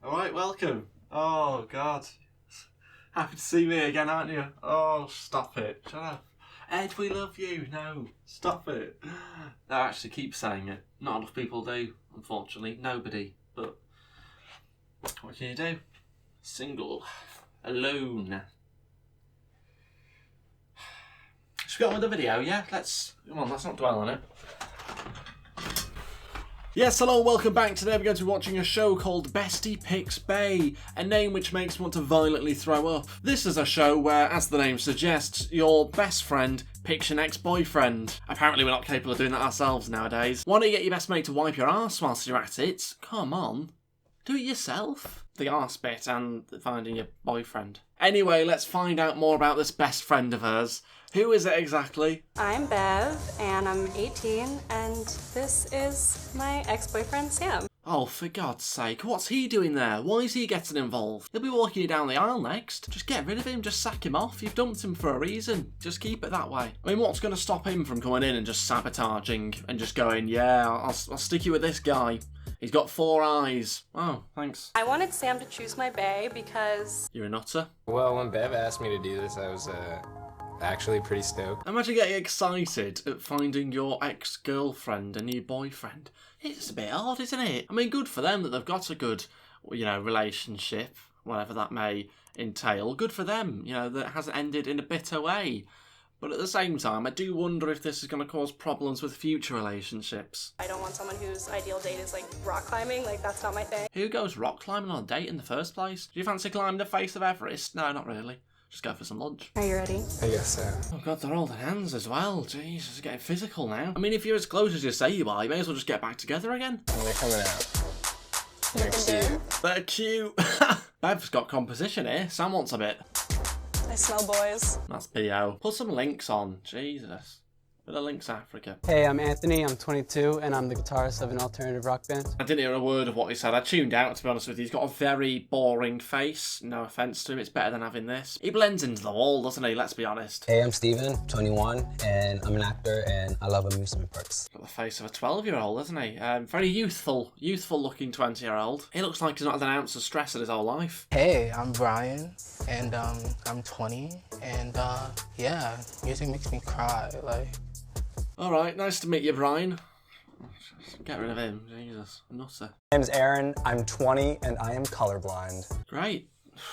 Alright, welcome. Oh, God. Happy to see me again, aren't you? Oh, stop it. Shut up. Ed, we love you. No, stop it. No, actually, keep saying it. Not enough people do, unfortunately. Nobody. But what can you do? Single. Alone. Should we go on with the video, yeah? Come on, let's not dwell on it. Yes, hello, welcome back. Today we're going to be watching a show called Bestie Picks Bae, a name which makes me want to violently throw up. This is a show where, as the name suggests, your best friend picks your ex-boyfriend. Apparently we're not capable of doing that ourselves nowadays. Why don't you get your best mate to wipe your arse whilst you're at it? Come on. Do it yourself. The arse bit and finding your boyfriend. Anyway, let's find out more about this best friend of hers. Who is it exactly? I'm Bev, and I'm 18, and this is my ex-boyfriend, Sam. Oh, for God's sake, what's he doing there? Why is he getting involved? He'll be walking you down the aisle next. Just get rid of him, just sack him off. You've dumped him for a reason. Just keep it that way. I mean, what's going to stop him from coming in and just sabotaging and just going, yeah, I'll stick you with this guy. He's got 4 eyes. Oh, thanks. I wanted Sam to choose my bae because... You're a nutter? Well, when Bev asked me to do this, I was, actually pretty stoked. Imagine getting excited at finding your ex-girlfriend a new boyfriend. It's a bit odd, isn't it? I mean, good for them that they've got a good, relationship, whatever that may entail. Good for them, that it hasn't ended in a bitter way. But at the same time, I do wonder if this is going to cause problems with future relationships. I don't want someone whose ideal date is, rock climbing. That's not my thing. Who goes rock climbing on a date in the first place? Do you fancy climbing the face of Everest? No, not really. Just go for some lunch. Are you ready? I guess so. Oh God, they're holding hands as well. Jeez, it's getting physical now. I mean, if you're as close as you say you are, you may as well just get back together again. Well, they're coming out. They're cute. They're cute. Bev's got composition here. Sam wants a bit. I smell boys. That's P.O. Put some links on. Jesus. Bit of Links Africa. Hey, I'm Anthony, I'm 22, and I'm the guitarist of an alternative rock band. I didn't hear a word of what he said. I tuned out, to be honest with you. He's got a very boring face. No offence to him, it's better than having this. He blends into the wall, doesn't he? Let's be honest. Hey, I'm Steven, 21, and I'm an actor, and I love amusement parks. Got the face of a 12-year-old, doesn't he? Very youthful-looking 20-year-old. He looks like he's not had an ounce of stress in his whole life. Hey, I'm Brian, and I'm 20, and yeah, music makes me cry, Alright, nice to meet you, Brian. Get rid of him, Jesus, nutter. My name's Aaron, I'm 20, and I am colorblind. Great,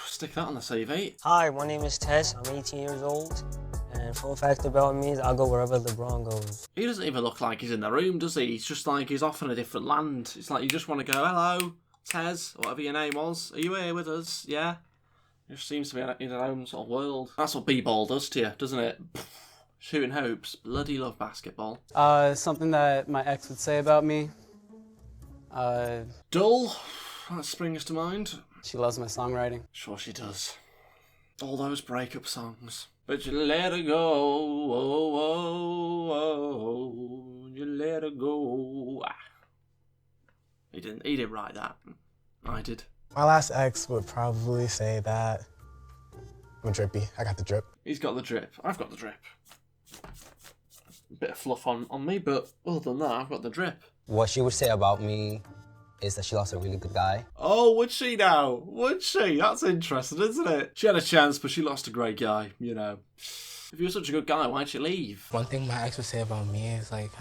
stick that on the CV. Hi, my name is Tess, I'm 18 years old, and fun fact about me is I'll go wherever LeBron goes. He doesn't even look like he's in the room, does he? He's just like he's off in a different land. It's like you just want to go, hello, Tess, whatever your name was, are you here with us? Yeah? He just seems to be in his own sort of world. That's what b-ball does to you, doesn't it? Shooting hoops. Bloody love basketball. Something that my ex would say about me. Dull. That springs to mind. She loves my songwriting. Sure she does. All those breakup songs. But you let her go. Oh, oh, oh. You let her go. Ah. He didn't write that. I did. My last ex would probably say that I'm drippy. I got the drip. He's got the drip. I've got the drip. Bit of fluff on me, but other than that, I've got the drip. What she would say about me is that she lost a really good guy. Oh, would she now? Would she? That's interesting, isn't it? She had a chance, but she lost a great guy, If you were such a good guy, why'd you leave? One thing my ex would say about me is I'm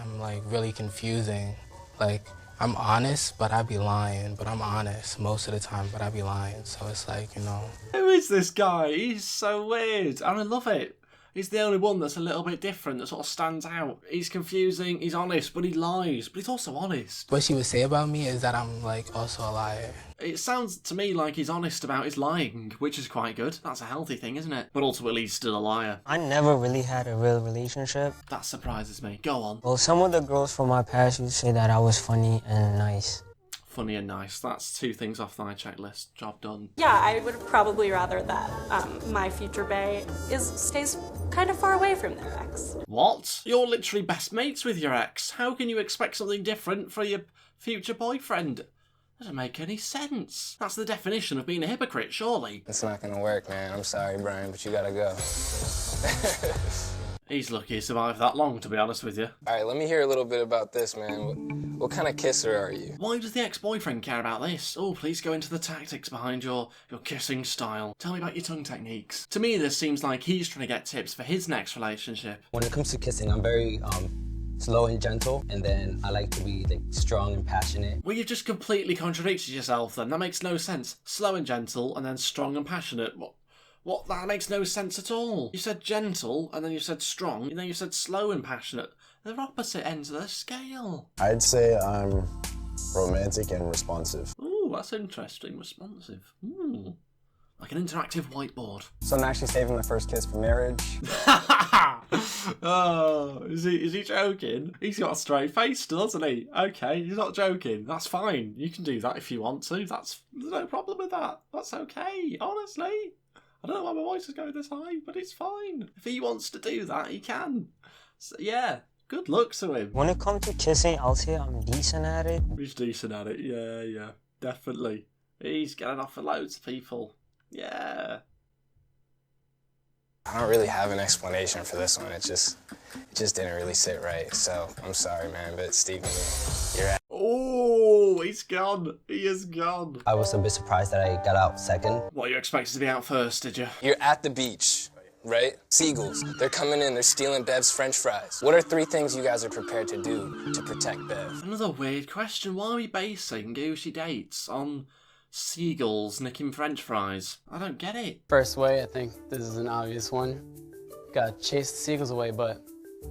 really confusing. I'm honest, but I be lying. But I'm honest most of the time, but I be lying. So it's Who is this guy? He's so weird, and I love it. He's the only one that's a little bit different, that sort of stands out. He's confusing, he's honest, but he lies, but he's also honest. What she would say about me is that I'm also a liar. It sounds to me like he's honest about his lying, which is quite good. That's a healthy thing, isn't it? But ultimately, he's still a liar. I never really had a real relationship. That surprises me. Go on. Well, some of the girls from my past used to say that I was funny and nice. Funny and nice. That's 2 things off my checklist. Job done. Yeah, I would probably rather that my future bae stays kind of far away from their ex. What? You're literally best mates with your ex. How can you expect something different for your future boyfriend? That doesn't make any sense. That's the definition of being a hypocrite, surely. It's not gonna work, man. I'm sorry, Brian, but you gotta go. He's lucky he survived that long, to be honest with you. All right, let me hear a little bit about this, man. What kind of kisser are you? Why does the ex-boyfriend care about this? Oh, please go into the tactics behind your kissing style. Tell me about your tongue techniques. To me, this seems like he's trying to get tips for his next relationship. When it comes to kissing, I'm very slow and gentle, and then I like to be like strong and passionate. Well, you've just completely contradicted yourself then. That makes no sense. Slow and gentle, and then strong and passionate. What? That makes no sense at all. You said gentle, and then you said strong, and then you said slow and passionate. They're opposite ends of the scale. I'd say I'm romantic and responsive. Ooh, that's interesting. Responsive. Ooh. Like an interactive whiteboard. So I'm actually saving my first kiss for marriage. Oh, is he joking? He's got a straight face still, doesn't he? Okay, he's not joking. That's fine. You can do that if you want to. There's no problem with that. That's okay, honestly. I don't know why my voice is going this high, but it's fine. If he wants to do that, he can. So, yeah, good luck to him. When it comes to kissing, I'll say I'm decent at it. He's decent at it, yeah, definitely. He's getting off for loads of people. Yeah. I don't really have an explanation for this one. It just didn't really sit right. So I'm sorry, man, but Stephen, you're at. Oh, he's gone. He is gone. I was a bit surprised that I got out second. What, you expected to be out first, did you? You're at the beach, right? Seagulls. They're coming in. They're stealing Bev's French fries. What are 3 things you guys are prepared to do to protect Bev? Another weird question. Why are we basing goosey dates on seagulls nicking French fries? I don't get it. First way, I think this is an obvious one. Gotta chase the seagulls away, but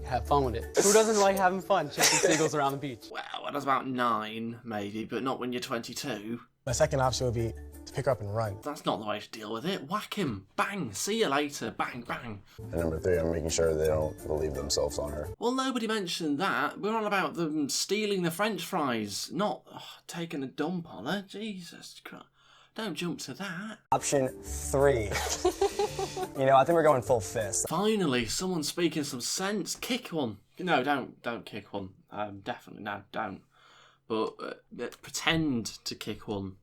have fun with it. Who doesn't like having fun chasing seagulls around the beach? Well, when I was about 9, maybe, but not when you're 22. My second option would be to pick her up and run. That's not the way to deal with it. Whack him. Bang. See you later. Bang, bang. And number 3, I'm making sure they don't believe themselves on her. Well, nobody mentioned that. We're on about them stealing the French fries, not taking a dump on her. Jesus Christ. Don't jump to that. Option 3. You know, I think we're going full fist. Finally, someone speaking some sense. Kick one. No, don't kick one. Definitely, no, don't. But pretend to kick one.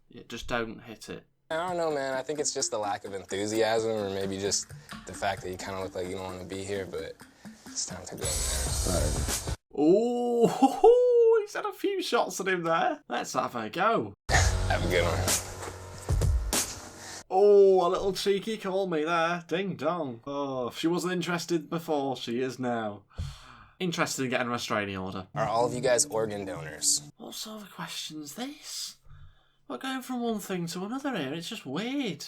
Yeah, just don't hit it. I don't know, man. I think it's just the lack of enthusiasm, or maybe just the fact that you kind of look like you don't want to be here, but it's time to go, man. Oh, he's had a few shots at him there. Let's have a go. Have a good one. Oh, a little cheeky call me there. Ding dong. Oh, if she wasn't interested before, she is now. Interested in getting a restraining order. Are all of you guys organ donors? What sort of question's this? We're going from one thing to another here. It's just weird.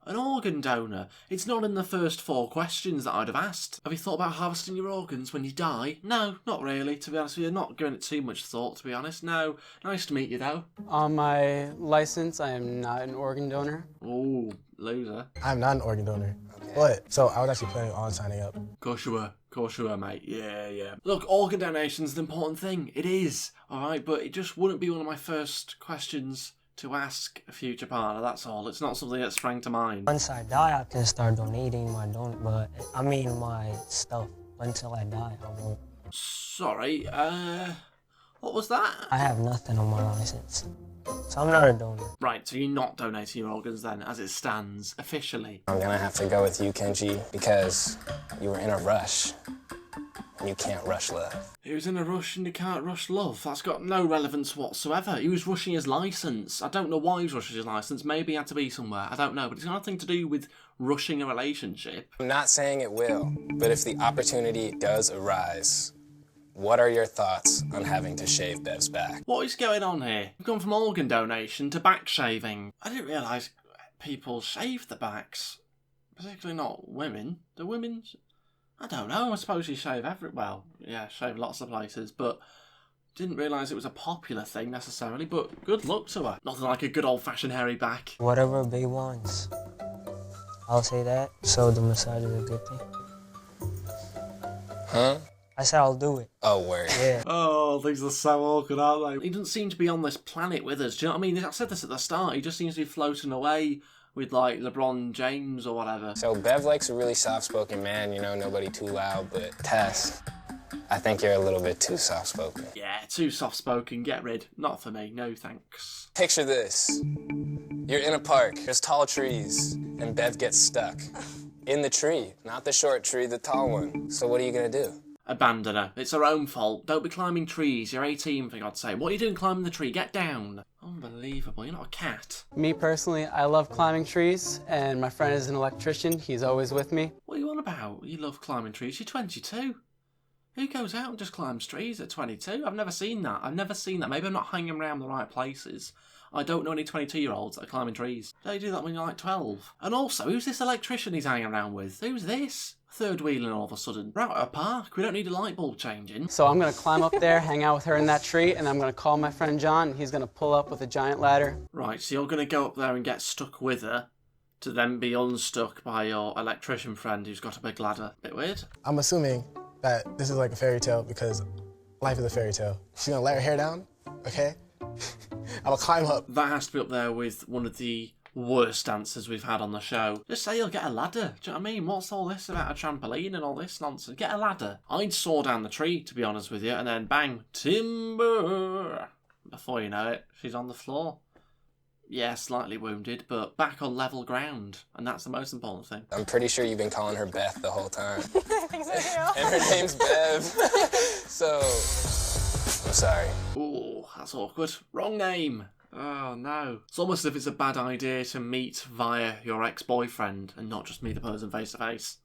An organ donor. It's not in the first 4 questions that I'd have asked. Have you thought about harvesting your organs when you die? No, not really, to be honest with you. Not giving it too much thought, to be honest. No. Nice to meet you, though. On my license, I am not an organ donor. Oh, loser. I'm not an organ donor. But, so I was actually planning on signing up. Of course you were, mate. Yeah. Look, organ donation's an important thing. It is, alright? But it just wouldn't be one of my first questions to ask a future partner, that's all. It's not something that sprang to mind. Once I die, I can start donating my my stuff. Until I die, I won't. Sorry, what was that? I have nothing on my license, so I'm not a donor. Right, so you're not donating your organs then, as it stands, officially? I'm gonna have to go with you, Kenji, because you were in a rush. And you can't rush love. He was in a rush and you can't rush love. That's got no relevance whatsoever. He was rushing his licence. I don't know why he was rushing his licence. Maybe he had to be somewhere. I don't know. But it's got nothing to do with rushing a relationship. I'm not saying it will, but if the opportunity does arise, what are your thoughts on having to shave Bev's back? What is going on here? We've gone from organ donation to back shaving. I didn't realise people shave the backs. Particularly not women. Do women... I don't know, I suppose you shave shave lots of places, but didn't realise it was a popular thing necessarily, but good luck to her. Nothing like a good old-fashioned hairy back. Whatever Bay wants. I'll say that, so the massage is a good thing. Huh? I said I'll do it. Oh, word. Yeah. Oh, things are so awkward, aren't they? He doesn't seem to be on this planet with us, do you know what I mean? I said this at the start, he just seems to be floating away with, like, LeBron James or whatever. So Bev likes a really soft-spoken man, you know, nobody too loud, but Tess, I think you're a little bit too soft-spoken. Yeah, too soft-spoken, get rid. Not for me, no thanks. Picture this. You're in a park, there's tall trees, and Bev gets stuck. In the tree, not the short tree, the tall one. So what are you gonna do? abandon her. It's her own fault. Don't be climbing trees. You're 18, for God's sake. What are you doing climbing the tree? Get down. Unbelievable. You're not a cat. Me personally, I love climbing trees, and my friend is an electrician. He's always with me. What are you on about? You love climbing trees. You're 22. Who goes out and just climbs trees at 22? I've never seen that. Maybe I'm not hanging around the right places. I don't know any 22-year-olds that are climbing trees. Don't you do that when you're like 12? And also, who's this electrician he's hanging around with? Who's this? Third wheeling all of a sudden. We're out at a park. We don't need a light bulb changing. So I'm going to climb up there, hang out with her in that tree, and I'm going to call my friend John, and he's going to pull up with a giant ladder. Right, so you're going to go up there and get stuck with her to then be unstuck by your electrician friend who's got a big ladder. Bit weird. I'm assuming that this is like a fairy tale because life is a fairy tale. She's gonna let her hair down, okay? I'm gonna climb up. That has to be up there with one of the worst answers we've had on the show. Just say you'll get a ladder. Do you know what I mean? What's all this about a trampoline and all this nonsense? Get a ladder. I'd saw down the tree, to be honest with you, and then bang, timber. Before you know it, she's on the floor. Yeah, slightly wounded, but back on level ground, and that's the most important thing. I'm pretty sure you've been calling her Beth the whole time. I think so too. And her name's Bev. So, I'm sorry. Ooh, that's awkward. Wrong name. Oh no. It's almost as if it's a bad idea to meet via your ex-boyfriend and not just meet the person face to face.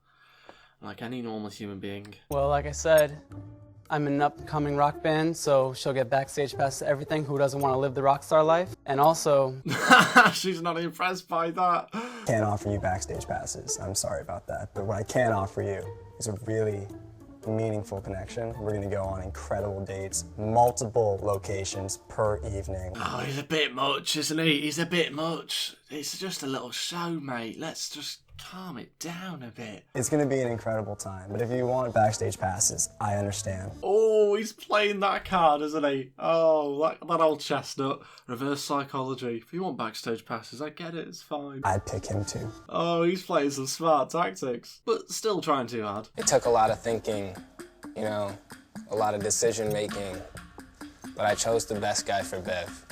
Like any normal human being. Well, like I said, I'm in an up-and-coming rock band, so she'll get backstage pass to everything. Who doesn't want to live the rock star life? And also... She's not impressed by that. Can't offer you backstage passes. I'm sorry about that. But what I can offer you is a really meaningful connection. We're going to go on incredible dates, multiple locations per evening. Oh, he's a bit much, isn't he? He's a bit much. It's just a little show, mate. Let's just calm it down a bit. It's going to be an incredible time, but if you want backstage passes, I understand. Oh, he's playing that card, isn't he? Oh, that old chestnut. Reverse psychology. If you want backstage passes, I get it, it's fine. I'd pick him too. Oh, he's playing some smart tactics, but still trying too hard. It took a lot of thinking, you know, a lot of decision making, but I chose the best guy for Bev.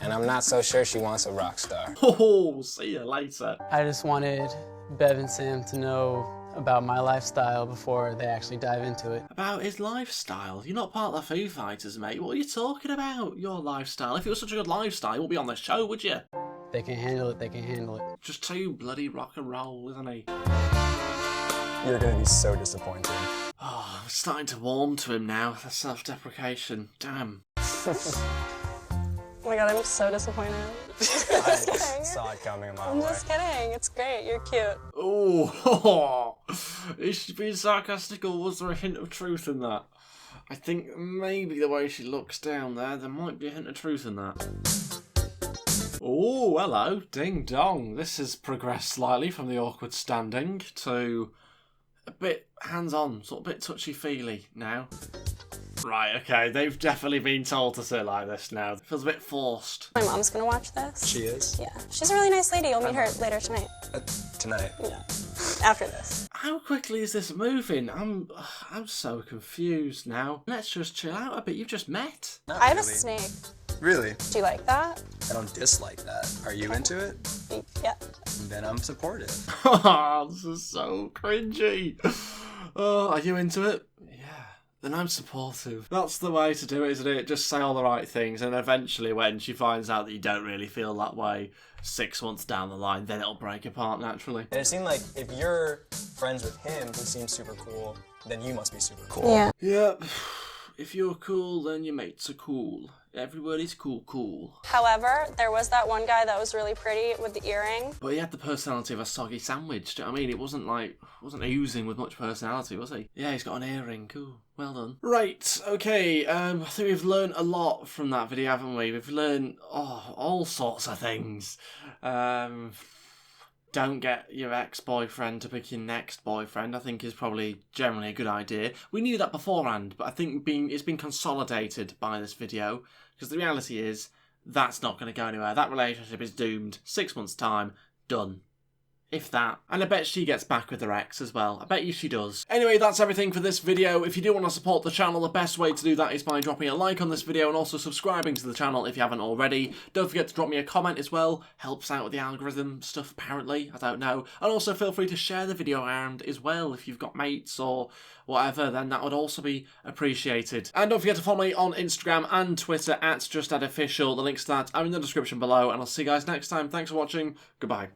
And I'm not so sure she wants a rock star. Oh, see you later. I just wanted Bev and Sam to know about my lifestyle before they actually dive into it. About his lifestyle? You're not part of the Foo Fighters, mate. What are you talking about? Your lifestyle? If it was such a good lifestyle, you wouldn't be on the show, would you? They can handle it, they can handle it. Just too bloody rock and roll, isn't he? You're going to be so disappointed. Oh, I'm starting to warm to him now. The self-deprecation. Damn. Oh my god, I'm so disappointed. I saw it coming a mile I'm away. just kidding. It's great. You're cute. Oh, is she being sarcastic or was there a hint of truth in that? I think maybe the way she looks down there might be a hint of truth in that. Oh, hello. Ding dong. This has progressed slightly from the awkward standing to a bit hands-on, sort of a bit touchy-feely now. Right, okay, they've definitely been told to sit like this now. It feels a bit forced. My mom's gonna watch this. She is? Yeah. She's a really nice lady. You'll meet her later tonight. Tonight? Yeah. After this. How quickly is this moving? I'm so confused now. Let's just chill out a bit. You've just met. I have a snake. Really? Do you like that? I don't dislike that. Are you into it? Yeah. Then I'm supportive. This is so cringy. Oh, are you into it? Yeah. Then I'm supportive. That's the way to do it, isn't it? Just say all the right things, and eventually when she finds out that you don't really feel that way 6 months down the line, then it'll break apart naturally. And it seemed like if you're friends with him, who seems super cool, then you must be super cool. Yeah. Yep. If you're cool, then your mates are cool. Everybody's cool. However, there was that one guy that was really pretty with the earring. But he had the personality of a soggy sandwich, do you know what I mean? It wasn't oozing with much personality, was he? Yeah, he's got an earring, cool. Well done. Right, okay, I think we've learned a lot from that video, haven't we? We've learned, all sorts of things. Don't get your ex-boyfriend to pick your next boyfriend, I think is probably generally a good idea. We knew that beforehand, but I think it's been consolidated by this video, because the reality is, that's not going to go anywhere. That relationship is doomed. 6 months' time, done. if that. And I bet she gets back with her ex as well. I bet you she does. Anyway, that's everything for this video. If you do want to support the channel, the best way to do that is by dropping a like on this video and also subscribing to the channel if you haven't already. Don't forget to drop me a comment as well. Helps out with the algorithm stuff, apparently. I don't know. And also feel free to share the video around as well if you've got mates or whatever, then that would also be appreciated. And don't forget to follow me on Instagram and Twitter at JustAdOfficial. The links to that are in the description below, and I'll see you guys next time. Thanks for watching. Goodbye.